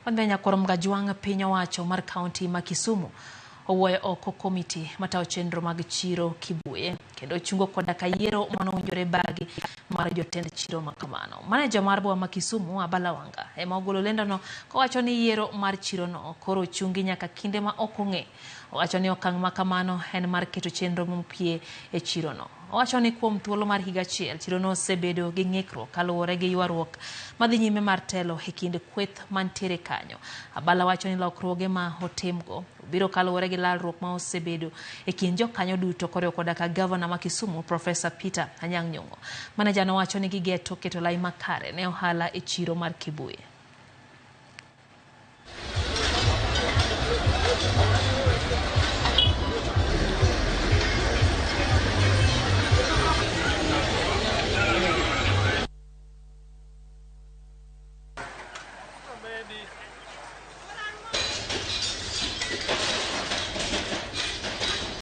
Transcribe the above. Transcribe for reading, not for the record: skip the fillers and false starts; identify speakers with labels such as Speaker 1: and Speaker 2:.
Speaker 1: Wandenya korom gajuang piny owacho mar kaunti ma Kisumu owuoyo oko komiti matayo chenro mag chiro Kibuye kendo ochungo koda ka yiero manowinjore bagi mar jotend chiro makamano. Manager mar boma ma Kisumu Abalawanga ema ogolo lendono kowacho ni yiero mar chiro no koro ochungi nyaka kinde ma ok ong'e. Owacho ni okang' makamano en mar keto chenro mopie e chiro no. Owacho ni kuom thuolo mar higa achiel chiro no osebedo gi ng'ikruok kaluwore gi ywaruok madhi nyime mar telo e kind kweth mantiere kanyo. Abala wacho ni lokruoge ma otimgo biro kaluwore gi lalruok ma osebedo e kind jokanyo duto koriwo koda ka gavana ma Kisumu Professor Peter Anyang' Nyong'o. Manager no wacho ni gigeto keto lai makare ne ohala e chiro mar Kibuye.